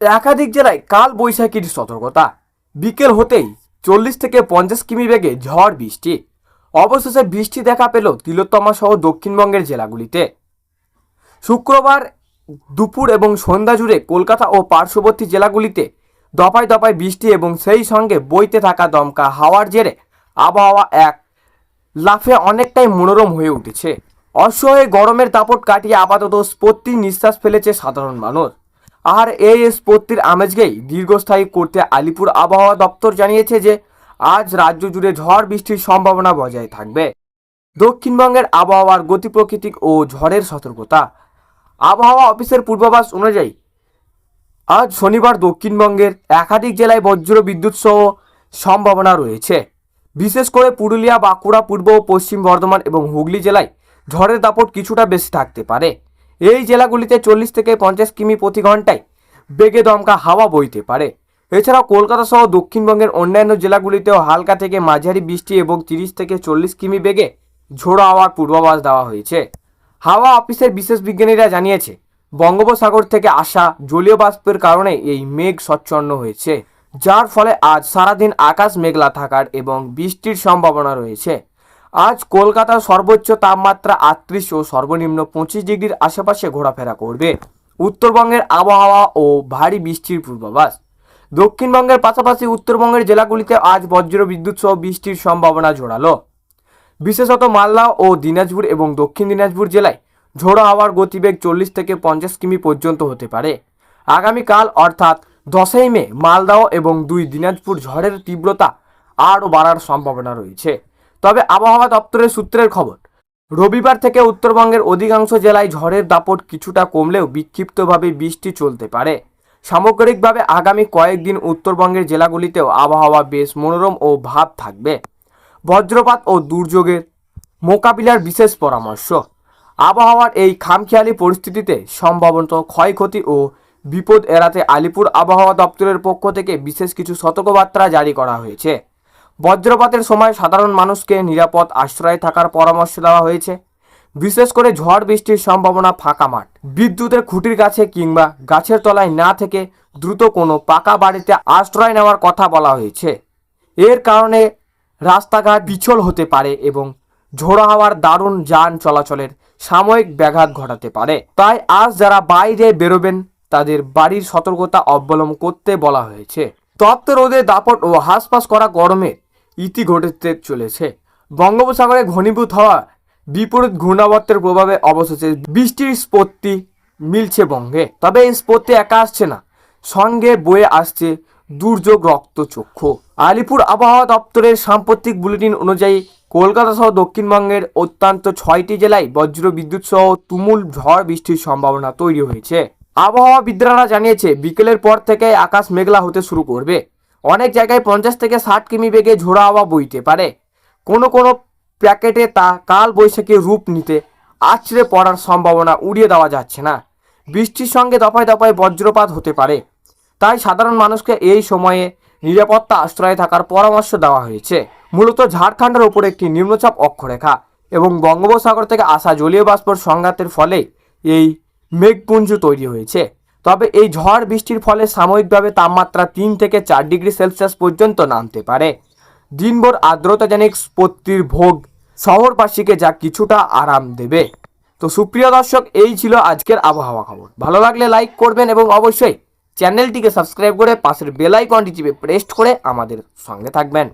একাধিক জেলায় কাল বৈশাখীর সতর্কতা। বিকেল হতেই 40 থেকে 50 কিমি বেগে ঝড় বৃষ্টি। অবশেষে বৃষ্টি দেখা পেল তিলোত্তমা সহ দক্ষিণবঙ্গের জেলাগুলিতে। শুক্রবার দুপুর এবং সন্ধ্যা জুড়ে কলকাতা ও পার্শ্ববর্তী জেলাগুলিতে দফায় দফায় বৃষ্টি এবং সেই সঙ্গে বইতে থাকা দমকা হাওয়ার জেরে আবহাওয়া এক লাফে অনেকটাই মনোরম হয়ে উঠেছে। অসহ্য গরমের দাপট কাটিয়ে আপাতত স্বস্তির নিঃশ্বাস ফেলেছে সাধারণ মানুষ। আর এই স্বস্তির আমেজকেই দীর্ঘস্থায়ী করতে আলিপুর আবহাওয়া দপ্তর জানিয়েছে যে আজ রাজ্য জুড়ে ঝড় বৃষ্টির সম্ভাবনা বজায় থাকবে। দক্ষিণবঙ্গের আবহাওয়ার গতি প্রকৃতি ও ঝড়ের সতর্কতা। আবহাওয়া অফিসের পূর্বাভাস অনুযায়ী আজ শনিবার দক্ষিণবঙ্গের একাধিক জেলায় বজ্র বিদ্যুৎ সহ সম্ভাবনা রয়েছে। বিশেষ করে পুরুলিয়া, বাঁকুড়া, পূর্ব ও পশ্চিম বর্ধমান এবং হুগলি জেলায় ঝড়ের দাপট কিছুটা বেশি থাকতে পারে। এই জেলাগুলিতে 40 থেকে 50 কিমি প্রতি ঘন্টায় বেগে দমকা হাওয়া বইতে পারে। এছাড়াও কলকাতা সহ দক্ষিণবঙ্গের অন্যান্য জেলাগুলিতেও হালকা থেকে মাঝারি বৃষ্টি এবং 30 থেকে 40 কিমি বেগে ঝোড়ো হাওয়ার পূর্বাভাস দেওয়া হয়েছে। হাওয়া অফিসের বিশেষ বিজ্ঞানীরা জানিয়েছে বঙ্গোপসাগর থেকে আসা জলীয় বাষ্পের কারণে এই মেঘ স্বচ্ছন্ন হয়েছে, যার ফলে আজ সারাদিন আকাশ মেঘলা থাকার এবং বৃষ্টির সম্ভাবনা রয়েছে। আজ কলকাতার সর্বোচ্চ তাপমাত্রা 38 ও সর্বনিম্ন 25 ডিগ্রির আশেপাশে ঘোরাফেরা করবে। উত্তরবঙ্গের আবহাওয়া ও ভারী বৃষ্টির পূর্বাভাস। দক্ষিণবঙ্গের পাশাপাশি উত্তরবঙ্গের জেলাগুলিতে আজ বজ্র বিদ্যুৎ সহ বৃষ্টির সম্ভাবনা জোরালো। বিশেষত মালদা ও দিনাজপুর এবং দক্ষিণ দিনাজপুর জেলায় ঝোড়ো হাওয়ার গতিবেগ 40 থেকে 50 কিমি পর্যন্ত হতে পারে। আগামীকাল অর্থাৎ 10ই মে মালদা এবং 2 দিনাজপুর ঝড়ের তীব্রতা আরও বাড়ার সম্ভাবনা রয়েছে। তবে আবহাওয়া দপ্তরের সূত্রের খবর, রবিবার থেকে উত্তরবঙ্গের অধিকাংশ জেলায় ঝড়ের দাপট কিছুটা কমলেও বিক্ষিপ্তভাবে বৃষ্টি চলতে পারে। সামগ্রিকভাবে আগামী কয়েকদিন উত্তরবঙ্গের জেলাগুলিতেও আবহাওয়া বেশ মনোরম ও ভাব থাকবে। বজ্রপাত ও দুর্যোগের মোকাবিলার বিশেষ পরামর্শ। আবহাওয়ার এই খামখেয়ালি পরিস্থিতিতে সম্ভাবত ক্ষয়ক্ষতি ও বিপদ এড়াতে আলিপুর আবহাওয়া দপ্তরের পক্ষ থেকে বিশেষ কিছু সতর্কবার্তা জারি করা হয়েছে। বজ্রপাতের সময় সাধারণ মানুষকে নিরাপদ আশ্রয়ে থাকার পরামর্শ দেওয়া হয়েছে। বিশেষ করে ঝড় বৃষ্টির সম্ভাবনা ফাঁকা মাঠ, বিদ্যুতের খুঁটির কাছে কিংবা গাছের তলায় না থেকে দ্রুত কোনো পাকা বাড়িতে আশ্রয় নেওয়ার কথা বলা হয়েছে। এর কারণে রাস্তাঘাট পিছল হতে পারে এবং ঝোড়ো হাওয়ার দারুণ যান চলাচলের সাময়িক ব্যাঘাত ঘটাতে পারে। তাই আজ যারা বাইরে বেরোবেন তাদের বাড়ির সতর্কতা অবলম্বন করতে বলা হয়েছে। তপ্ত রোদে দাপট ও হাঁসফাঁস করা গরমে ইতি ঘটতে চলেছে। বঙ্গোপসাগরে ঘনীভূত হওয়া বিপরীত ঘূর্ণাবর্তের প্রভাবে অবশেষে বৃষ্টির স্ফূর্তি মিলছে বঙ্গে। তবে এই স্ফূর্তি একা আসছে না, সঙ্গে বয়ে আসছে দুর্যোগ রক্তচক্ষু। আলিপুর আবহাওয়া দপ্তরের সাম্প্রতিক বুলেটিন অনুযায়ী কলকাতা সহ দক্ষিণবঙ্গের অত্যন্ত 6টি জেলায় বজ্র বিদ্যুৎ সহ তুমুল ঝড় বৃষ্টির সম্ভাবনা তৈরি হয়েছে। আবহাওয়াবিদরা জানিয়েছে বিকেলের পর থেকে আকাশ মেঘলা হতে শুরু করবে। অনেক জায়গায় 50 থেকে 60 কিমি বেগে ঝোড়ো হাওয়া বইতে পারে। কোনো কোনো প্যাকেটে তা কাল বৈশাখীর রূপ নিতে আছড়ে পড়ার সম্ভাবনা উড়িয়ে দেওয়া যাচ্ছে না। বৃষ্টির সঙ্গে দফায় দফায় বজ্রপাত হতে পারে। তাই সাধারণ মানুষকে এই সময়ে নিরাপত্তা আশ্রয়ে থাকার পরামর্শ দেওয়া হয়েছে। মূলত ঝাড়খণ্ডের ওপর একটি নিম্নচাপ অক্ষরেখা এবং বঙ্গোপসাগর থেকে আসা জলীয় বাষ্পর সংঘাতের ফলে এই মেঘপুঞ্জ তৈরি হয়েছে। তবে এই ঝড় বৃষ্টির ফলে সাময়িকভাবে তাপমাত্রা 3 থেকে 4 ডিগ্রি সেলসিয়াস পর্যন্ত নামতে পারে। দিনভর আর্দ্রতাজনিক স্ফূর্তির ভোগ শহরবাসীকে যা কিছুটা আরাম দেবে। তো সুপ্রিয় দর্শক, এই ছিল আজকের আবহাওয়া খবর। ভালো লাগলে লাইক করবেন এবং অবশ্যই চ্যানেলটিকে সাবস্ক্রাইব করে পাশের বেল আইকনটি টিপে প্রেস করে আমাদের সঙ্গে থাকবেন।